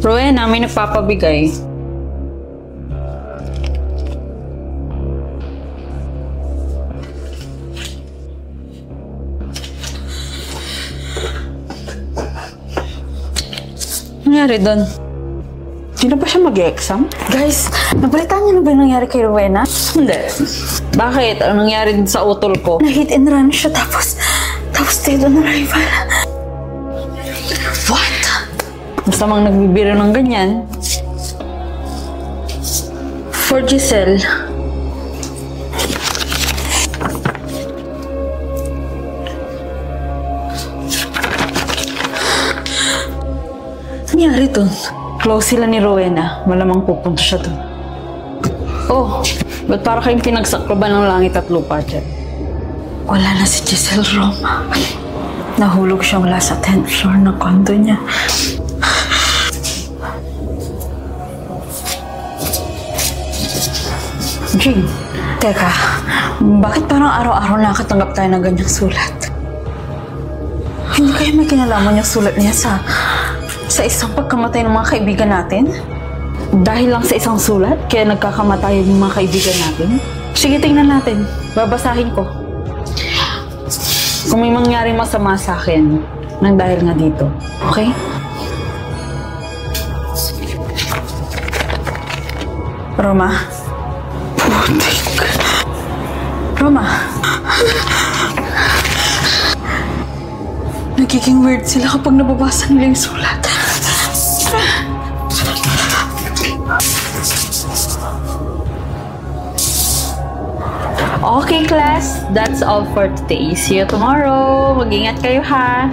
Rowena, may nagpapabigay. Nangyari doon? Hindi na ba siya mag-exam? Guys, nabalitaan niyo na ba yung nangyari kay Rowena? Hindi. Bakit? Anong nangyari din sa utol ko? Na-hit and run siya tapos dead on arrival. What? Basta mang nagbibiro ng ganyan. For Giselle. Nangyari doon? Close sila ni Rowena. Malamang pupunta siya doon. Oh, ba't para kayong pinagsakloban ng langit at lupa dyan? Wala na si Giselle Roma. Nahulog siya mula sa 10th floor ng condo niya. Jing, Teka, bakit parang araw-araw nakatanggap tayo ng ganyang sulat? Hindi kaya may kinalaman yung sulat niya sa isang pagkamatay ng mga kaibigan natin? dahil lang sa isang sulat, kaya nagkakamatay yung mga kaibigan natin? Sige, tingnan natin. Babasahin ko. Kung may mangyaring masama sa akin, nang dahil nga dito. Okay? Roma? Putik. Roma? Nagiging weird sila kapag nababasa nila yung sulat. Okay, class. That's all for today. See you tomorrow. Mag-ingat kayo, ha?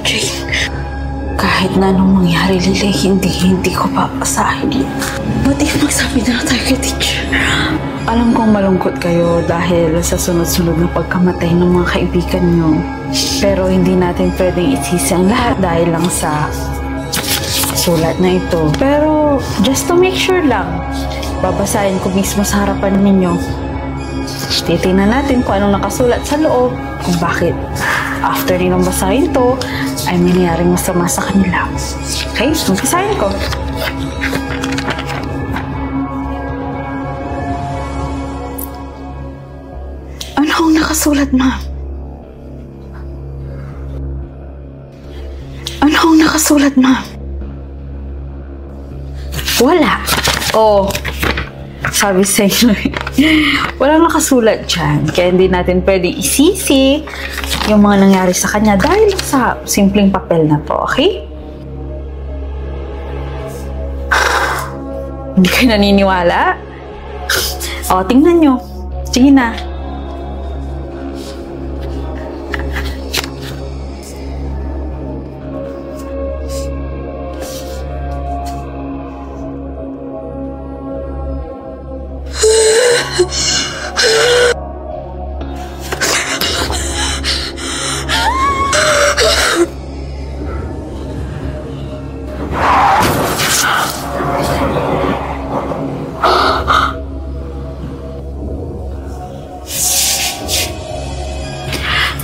Jane, kahit na anong mangyari, Lily, hindi ko papasahin. What if magsabi na tayo kay teacher? Alam kong malungkot kayo dahil sa sunod-sunod na pagkamatay ng mga kaibigan nyo. Pero hindi natin pwedeng isisi ang lahat dahil lang sa sulat na ito. Pero just to make sure lang, babasahin ko mismo sa harapan ninyo. Titingnan natin kung anong nakasulat sa loob, kung bakit after nilang basahin to, ay may nangyaring masama sa kanila. Okay? Basahin ko. Ano ang nakasulat, ma'am? Ano ang nakasulat, ma'am? Wala. Oh, sabi sa inyo, walang nakasulat dyan. Kaya hindi natin pwedeng isisi yung mga nangyari sa kanya dahil sa simpleng papel na to, okay? Hindi kayo naniniwala? O, tingnan nyo. Sige na.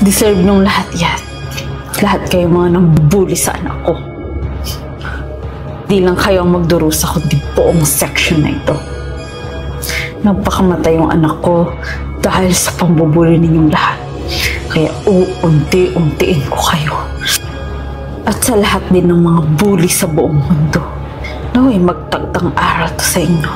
Deserve nung lahat yan. Lahat kayo mga nambubuli sa anak ko. Di lang kayo ang magdurusa kundi buong section na ito. Nagpakamatay yung anak ko dahil sa pambubuli ninyong lahat. Kaya uunti-untiin ko kayo. At sa lahat din ng mga bully sa buong mundo, naway magtagtang aral to sa inyo.